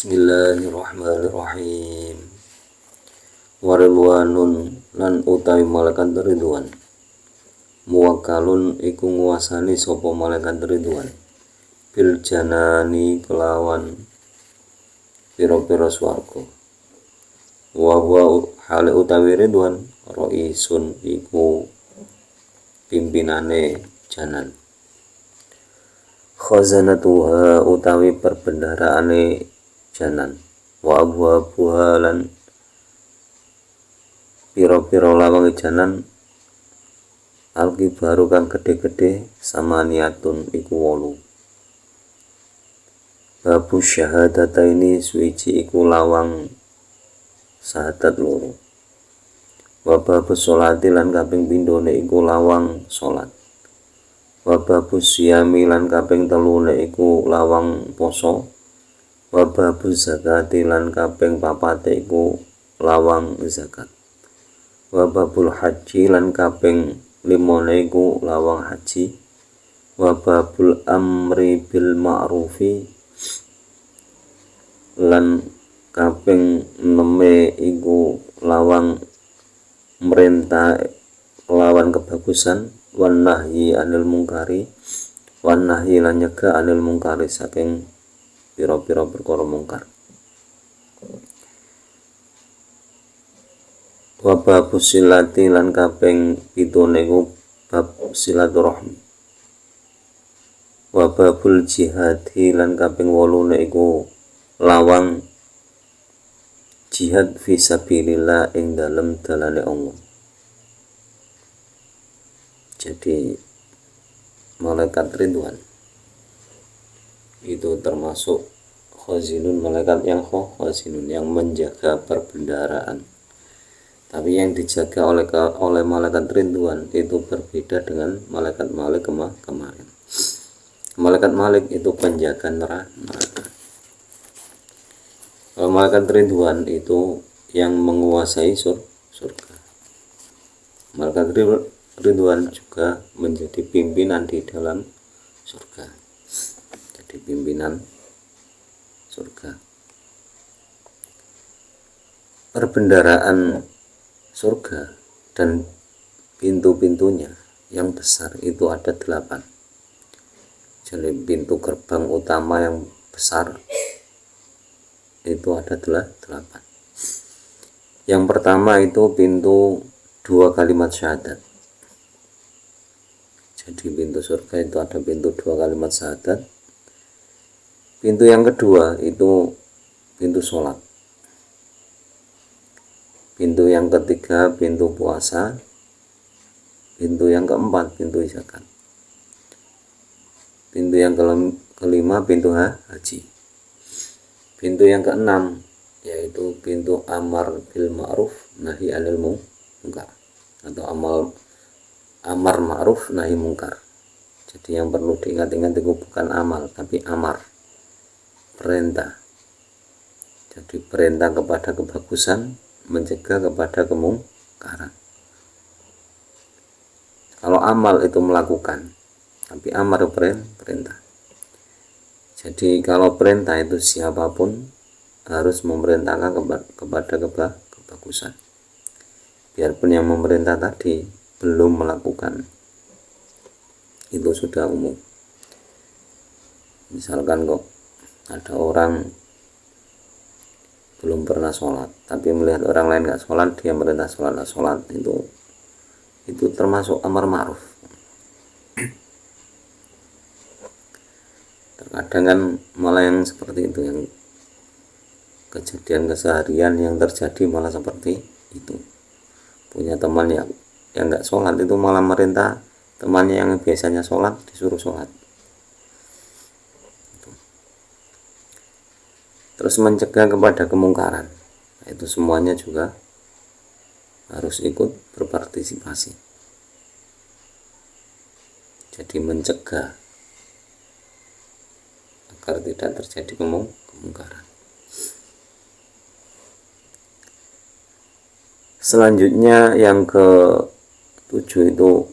Bismillahirrahmanirrahim. Waridwanun lan utawi malaikat ridwan, muwakkalun iku nguasani sapa malaikat ridwan, bil janani kelawan pira-pira swarga. Wa huwa hale utawi ridwan raisun iku pimpinane janan. Khazanatuha utawi perbendaharaane janan, wa abwabuha lan pira-pira lawange janan alkibaru kang gede-gede samaniatun iku 8. Babu syahadataini suwiji iku lawang syahadat loro. Wa babu sholati lan kaping pindhone iku lawang salat. Wa babu siyami lan kaping telune iku lawang poso. Wa babu zakati lan kaping papate iku lawang zakat. Wa babul haji lan kaping limone iku lawang haji. Wa babul amri bil ma'rufi lan kaping 6 iku lawang merintah lawan kebagusan. Wan nahyi anil mungkari, wan nahyi lan nyegah anil mungkari saking pira-pira perkara mungkar. Wa babu silati lan kaping 7 iku bab silaturahmi. Wa babul jihadi lan kaping 8 iku lawang jihad fisabilillah ing dalem dalane Allah. Jadi malaikat ridwan itu termasuk khazinun, malaikat yang khazinun, yang menjaga perbendaharaan. Tapi yang dijaga oleh malaikat ridwan itu berbeda dengan malaikat malik kemarin. Malaikat malik itu penjaga neraka. Kalau malaikat ridwan itu yang menguasai surga. Malaikat ridwan juga menjadi pimpinan di dalam surga. Jadi pimpinan surga. Perbendaharaan surga dan pintu-pintunya yang besar itu ada 8. Jadi pintu gerbang utama yang besar itu ada 8. Yang pertama itu pintu 2 kalimat syahadat. Jadi pintu surga itu ada pintu 2 kalimat syahadat. Pintu yang kedua itu pintu sholat. Pintu yang ketiga pintu puasa. Pintu yang keempat pintu zakat. Pintu yang kelima pintu haji. Pintu yang keenam yaitu pintu amar bil ma'ruf nahi anil munkar, atau amar ma'ruf nahi mungkar. Jadi yang perlu diingat-ingat itu bukan amal tapi amar, perintah. Jadi perintah kepada kebagusan, mencegah kepada kemungkaran. Kalau amal itu melakukan, tapi amar itu perintah. Jadi kalau perintah itu siapapun harus memerintahkan kepada kebagusan. Biarpun yang memerintah tadi belum melakukan, itu sudah umum. Misalkan kok ada orang belum pernah sholat tapi melihat orang lain nggak sholat, dia merintah sholat, itu termasuk amar ma'ruf. Terkadang kan malah yang seperti itu, yang kejadian keseharian yang terjadi malah seperti itu. Punya teman yang nggak sholat itu malah merintah temannya yang biasanya sholat disuruh sholat. Terus mencegah kepada kemungkaran. Itu semuanya juga harus ikut berpartisipasi. Jadi mencegah agar tidak terjadi kemungkaran. Selanjutnya yang ke-7 itu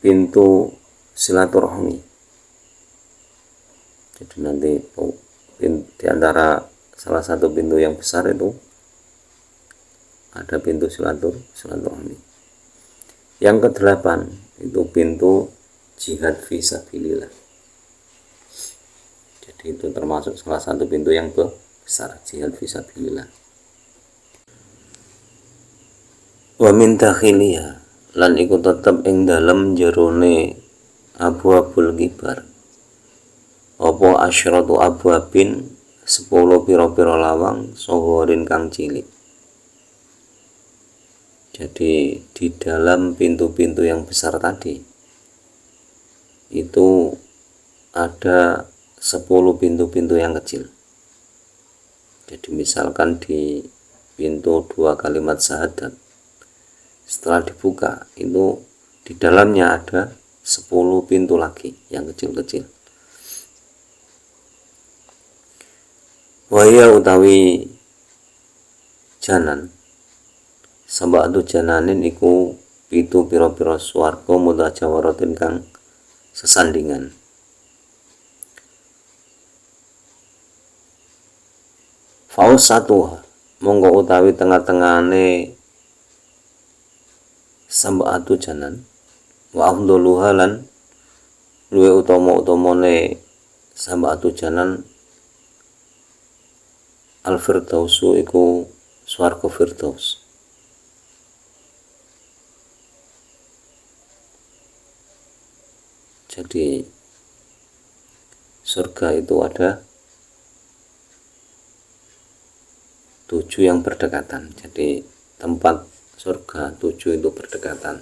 pintu silaturahmi. Jadi nanti di antara salah satu pintu yang besar itu ada pintu silaturahmi. Yang ke-8 itu pintu jihad fisabilillah. Jadi itu termasuk salah satu pintu yang besar, jihad fisabilillah. Wa min dakhiliha, lan iku tetep ing dalem jerone abwabul kibar apa asyratu abwabin 10 pira-pira lawang sohorin kang cilik. Jadi di dalam pintu-pintu yang besar tadi itu ada 10 pintu-pintu yang kecil. Jadi misalkan di pintu 2 kalimat syahadat, setelah dibuka itu di dalamnya ada 10 pintu lagi yang kecil-kecil. Waya utawi janan sabatu jananin iku pitu pira-pira swarga mutajawaratin kang sesandingan. Faus satuha monggo utawi tengah-tengahane sabatu janan wa afdaluha lan luwe utama-utamane sabatu janan al-firdausu iku swarga firdaus. Jadi surga itu ada 7 yang berdekatan. Jadi tempat surga 7 itu berdekatan.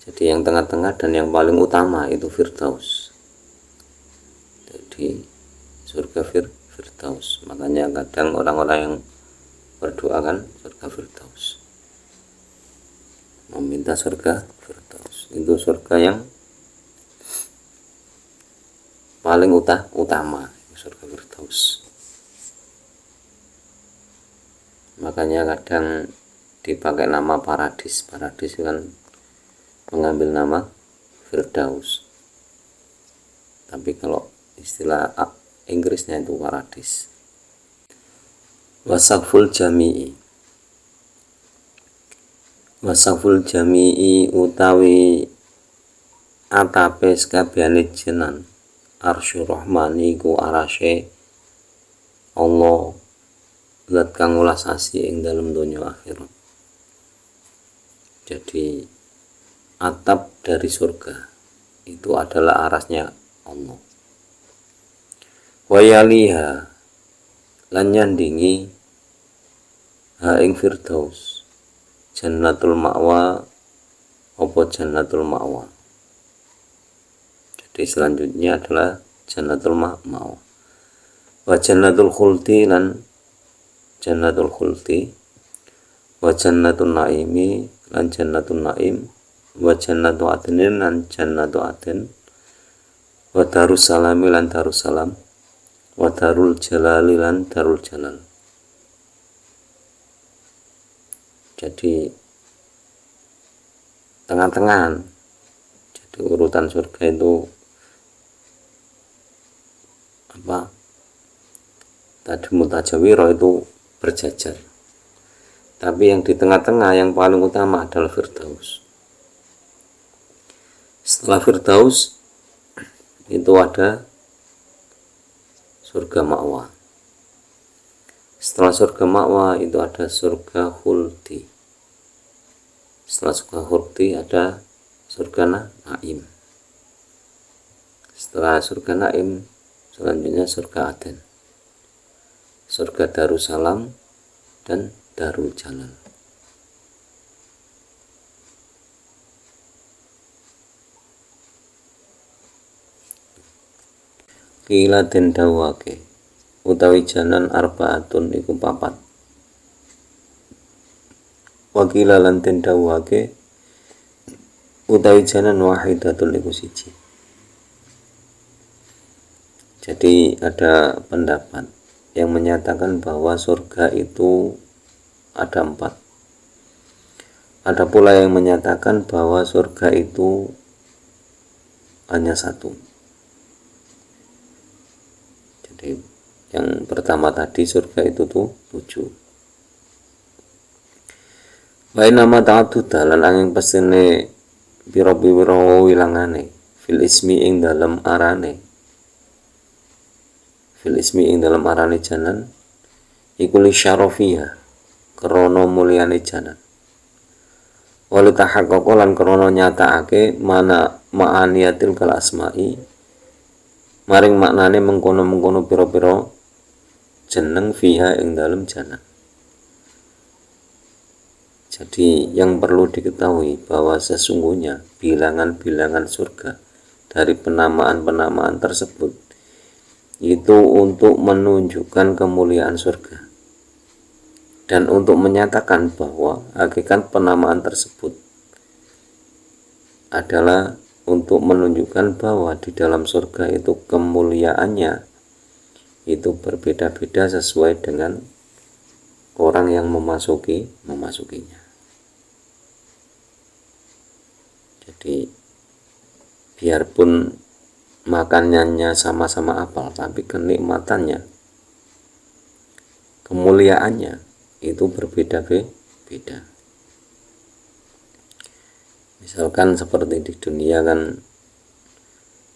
Jadi yang tengah-tengah dan yang paling utama itu firdaus. Jadi surga firdaus. Makanya kadang orang-orang yang berdoa kan surga firdaus, meminta surga firdaus. Itu surga yang paling utama, surga firdaus. Makanya kadang dipakai nama paradis. Paradis kan mengambil nama firdaus, tapi kalau istilah Inggrisnya itu paradis. Wasaqful jami'i, wasaqful jami'i utawi atape sakabehane jenan arsyur rahmani ku arashe Allah zat kang welas asih ing dalem donya akhirat. Jadi atap dari surga itu adalah arasnya Allah. Wayaliha lan nyandingi ha ing firdaus jannatul ma'wa apa jannatul ma'wa. Jadi selanjutnya adalah jannatul ma'wa. Wa jannatul khuldi lan jannatul khuldi, wa jannatul naimi lan jannatul naim, wa jannatu adnin lan jannatu adn, wa darussalami lan darussalam, wa darul jalali lan darul jalal. Jadi tengah-tengahan. Jadi urutan surga itu apa? Tadi mutajawiro itu berjajar. Tapi yang di tengah-tengah yang paling utama adalah firdaus. Setelah firdaus itu ada surga ma'wa. Setelah surga ma'wa itu ada surga khuldi. Setelah surga khuldi ada surga naim. Setelah surga naim selanjutnya surga aden, surga darussalam dan darul jalal. Kila den dawake utawi janan arbaatun iku papat. Wakila lan den dawake utawi janan wahidatun iku siji. Jadi ada pendapat yang menyatakan bahwa surga itu ada 4. Ada pula yang menyatakan bahwa surga itu hanya 1. Jadi yang pertama tadi surga itu tuh 7. Wa nama ta'adduda lan angin pestine pira-pira wilangane fil ismi ing dalam arane jalan iku li syarafiyah krana mulyane jalan wali tahaqqaq lan krana nyatakake mana ma'aniyatil kal asma'i maring maknane mengkono-mengkono pira-pira jeneng fiha ing dalam jalan. Jadi yang perlu diketahui bahwa sesungguhnya bilangan-bilangan surga dari penamaan-penamaan tersebut itu untuk menunjukkan kemuliaan surga dan untuk menyatakan bahwa hakikat penamaan tersebut adalah untuk menunjukkan bahwa di dalam surga itu kemuliaannya itu berbeda-beda sesuai dengan orang yang memasukinya. Jadi biarpun makanannya sama-sama apel, tapi kenikmatannya, kemuliaannya itu berbeda-beda. Misalkan seperti di dunia kan,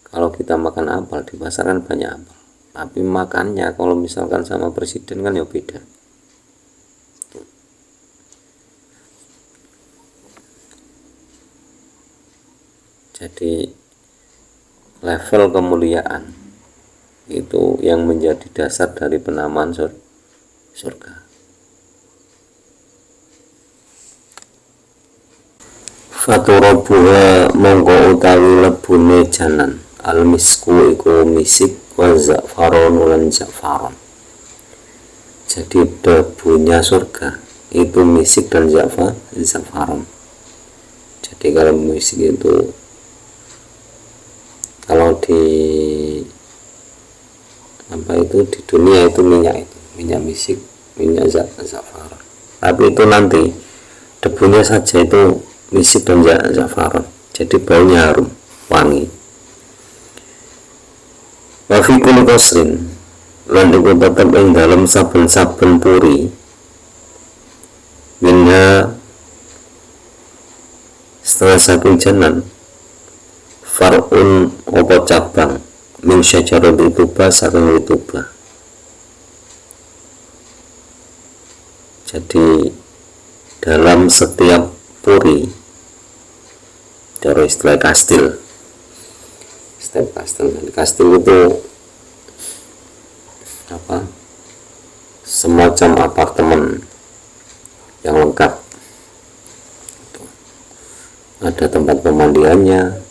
kalau kita makan apel di pasar kan banyak apel, tapi makannya kalau misalkan sama presiden kan ya beda. Jadi level kemuliaan itu yang menjadi dasar dari penamaan surga. Faturabuha mongko utawi lebune jalan al-misku iku misik wa za'faron lan za'faron. Jadi debunya surga itu misik dan za'faron. Jadi kalau misik itu kalau di di dunia itu minyak misik, minyak za'faron. Tapi itu nanti debunya saja itu misik dan za'faron. Jadi baunya harum, wangi. Wa fi kulli qasrin lan iku tetep ing dalam saben-saben puri minha setelah saking jalan far'un opo cabang min syajarul tuba saking tuba. Jadi dalam setiap puri, cara istilah kastil, kastil itu apa? Semacam apartemen yang lengkap. Ada tempat pemandiannya,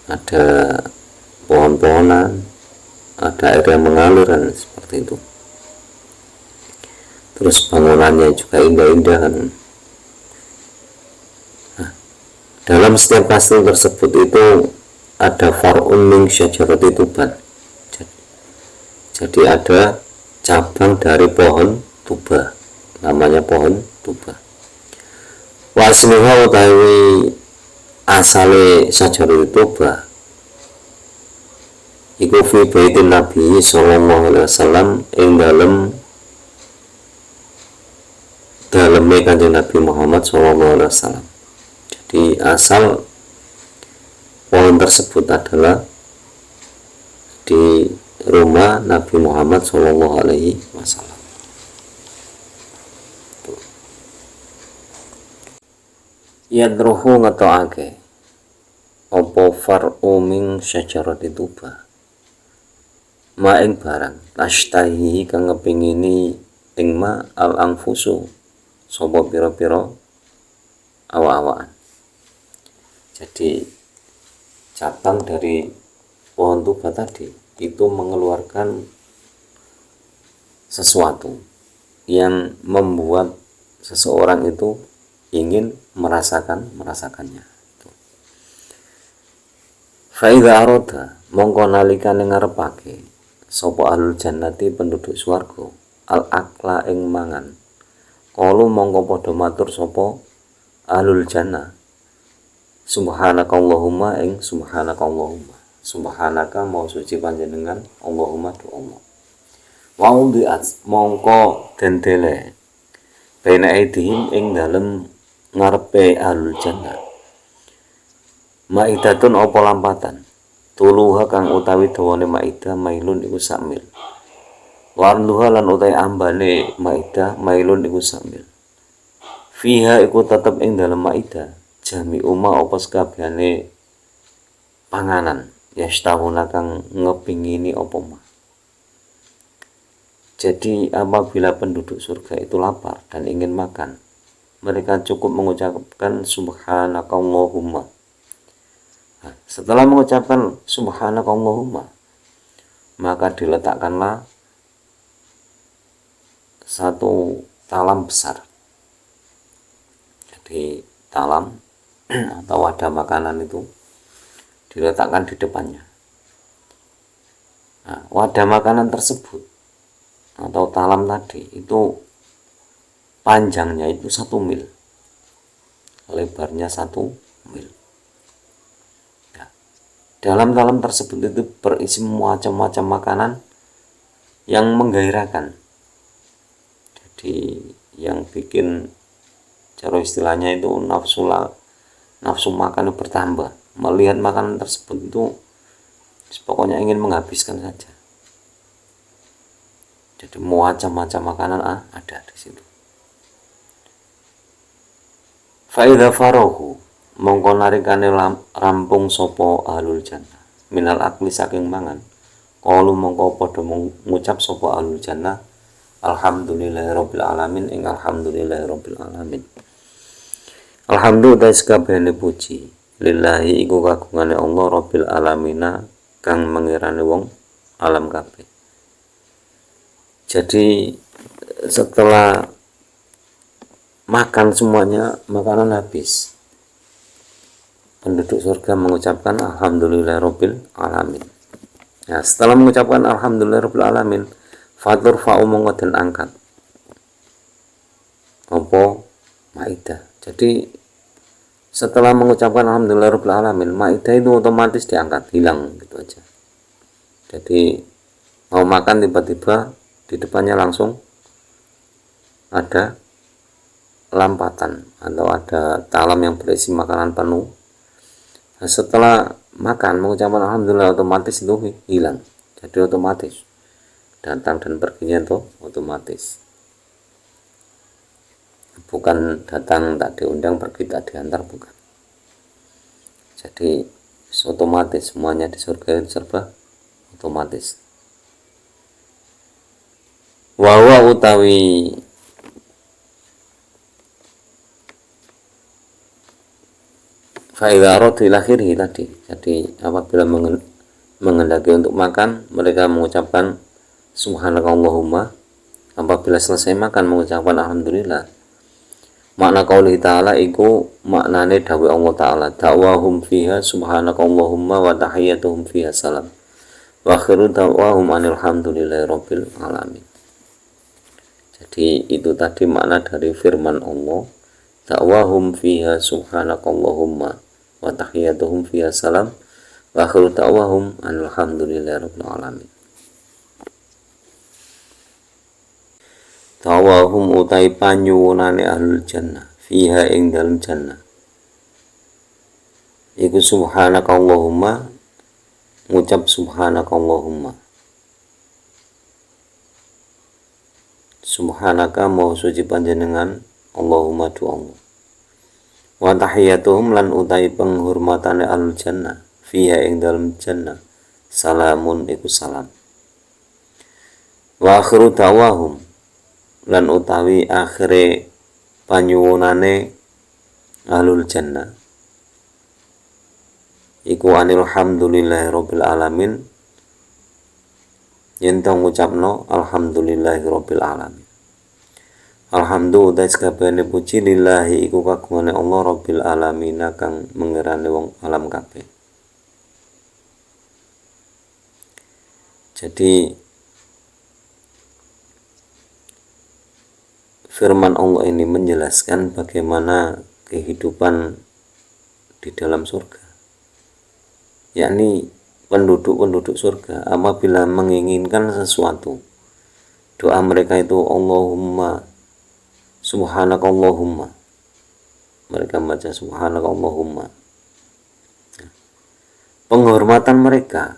ada pohon-pohonan, ada air yang mengalir dan seperti itu. Terus bangunannya juga indah-indah kan. Nah, dalam setiap kastil tersebut itu ada far'un min syajarati tuban. Jadi ada cabang dari pohon tuba, namanya pohon tuba. Wasmiha utawi asale syajarul tuba iku fi baitin Nabi sallallahu alaihi wasallam ing daleme Kanjeng Nabi Muhammad sallallahu alaihi wasallam. Jadi asal pohon tersebut adalah di rumah Nabi Muhammad sallallahu alaihi wasallam. Yadruhu ngetokake opo far'u min syajarati tuba ma ing barang tashtahi kang ngepingini ing ma al anfusu sapa pira-pira awa-awaan. Jadi cabang dari pohon tuba tadi itu mengeluarkan sesuatu yang membuat seseorang itu ingin merasakannya. Faidha aroda mongko nalikane ngarepake sapa ahlul jannati penduduk swarga al akla ing mangan kalu mongko padha matur sapa ahlul jannah subhanakallahumma ing subhanakallahumma subhanaka mau suci panjenengan, Allahumma du Allah. Wa udiat mongko dendele baina aidihim ing dalem ngarepe ahlul jannah maidatun apa lampatan tuluha kang utawi dawane maidah mailun iku samil warluha lan utawi ambane maidah mailun iku samil fiha iku tetep ing dalem maidah jami umma apa sakabehane panganan yastahuna kang ngepingini apa mah. Jadi apabila penduduk surga itu lapar dan ingin makan, mereka cukup mengucapkan subhanakallahumma. Nah, setelah mengucapkan subhanakallahumma, maka diletakkanlah satu talam besar. Jadi talam atau wadah makanan itu diletakkan di depannya. Nah, wadah makanan tersebut atau talam tadi itu panjangnya itu 1 mil, lebarnya 1 mil. Nah, dalam talam tersebut itu berisi macam-macam makanan yang menggairahkan. Jadi yang bikin cara istilahnya itu nafsu makan itu bertambah. Melihat makanan tersebut itu pokoknya ingin menghabiskan saja. Jadi macam-macam makanan ada di situ. Faidha farohu mongko narikane rampung sopo ahlul jannah minal akli saking mangan qalu mongko padha ngucap sopo ahlul jannah alhamdulillahirabbil alamin ing alhamdulillahirabbil alamin. Alhamdulillah sakabehane puji lillahi iku kagungane Allah rabbil alamina kang mengirani wong alam kabeh. Jadi setelah makan semuanya, makanan habis, penduduk surga mengucapkan alhamdulillahirabbil alamin. Nah, setelah mengucapkan alhamdulillahirabbil alamin, fatur fa'u mongko den angkat apa maidah. Jadi setelah mengucapkan alhamdulillahirabbil alamin, maidah itu otomatis diangkat, hilang gitu aja. Jadi mau makan tiba-tiba di depannya langsung ada lampatan atau ada talam yang berisi makanan penuh. Nah, setelah makan mengucapkan alhamdulillah otomatis itu hilang. Jadi otomatis datang dan perginya itu otomatis. Bukan datang tak diundang, pergi tak diantar, bukan. Jadi otomatis semuanya di surga itu serba otomatis. Wawa utawi fa'idarat ilakhiri tadi. Jadi apabila menghendaki untuk makan, mereka mengucapkan subhanakallahumma. Apabila selesai makan mengucapkan alhamdulillah. Makna qauli ta'ala iku maknane dawuh Allah ta'ala, da'wahum fiha subhanakallahumma wa tahiyyatuhum fiha salam. Wa akhiru da'wahum alhamdulillahirabbil alamin. Jadi itu tadi makna dari firman Allah, da'wahum fiha subhanakallahumma wa tahiyyatuhum fiha salam wa akhiru da'wahum alhamdulillahirabbil alamin. Da'wahum utai panyuwunane ahlul jannah fiha ing dalem jannah iku subhanakallahumma, ngucap subhanakallahumma, subhanaka mau suci panjenengan, Allahumma du Allah. Wa tahiyyatuhum lan utai penghormatane ahlul jannah fiha ing dalem jannah salamun iku salam. Wa akhiru da'wahum lan utawi akhire panyuwunane ahlul jannah iku alhamdulillahirabbil alamin, yen to ngucapno alhamdulillahirabbil alamin. Alhamdulillah sakabehane puji lillahi iku kagungane Allah rabbil alamin kang mengerane wong alam kabeh. Jadi firman Allah ini menjelaskan bagaimana kehidupan di dalam surga, yakni penduduk-penduduk surga apabila menginginkan sesuatu, doa mereka itu Allahumma subhanakallahumma, mereka baca subhanakallahumma. Penghormatan mereka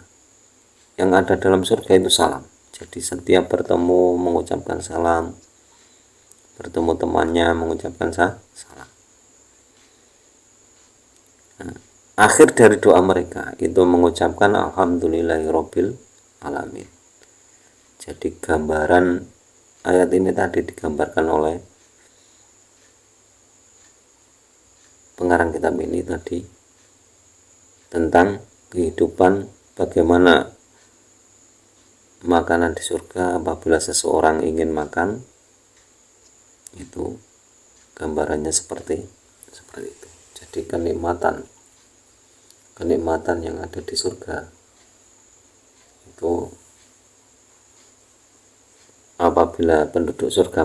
yang ada dalam surga itu salam. Jadi setiap bertemu mengucapkan salam, bertemu temannya mengucapkan salam. Nah, akhir dari doa mereka itu mengucapkan alhamdulillahirabbil alamin. Jadi gambaran ayat ini tadi digambarkan oleh pengarang kitab ini tadi tentang kehidupan, bagaimana makanan di surga apabila seseorang ingin makan, itu gambarannya seperti itu. Jadi kenikmatan yang ada di surga itu apabila penduduk surga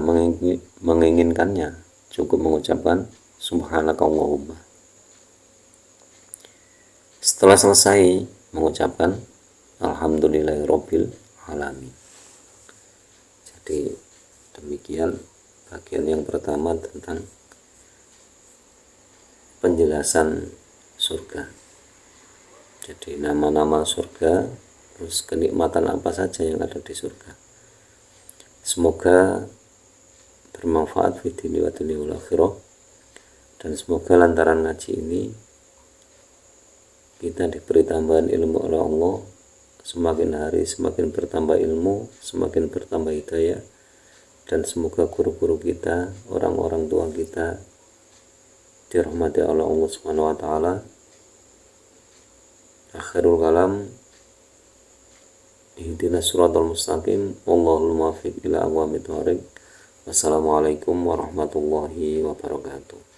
menginginkannya, cukup mengucapkan subhanakallahumma. Setelah selesai mengucapkan alhamdulillahirabbil alamin. Jadi demikian bagian yang pertama tentang penjelasan surga. Jadi nama-nama surga, terus kenikmatan apa saja yang ada di surga. Semoga bermanfaat fi dini wa dunya wal akhirah, dan semoga lantaran ngaji ini kita diberi tambahan ilmu oleh Allah. Semakin hari semakin bertambah ilmu, semakin bertambah hidayah, dan semoga guru-guru kita, orang-orang tua kita dirahmati oleh Allah Subhanahu wa taala. Akhirul kalam, ihdinas siratal mustaqim, wallahul muwaffiq ila aqwamit thoriq. Wassalamualaikum warahmatullahi wabarakatuh.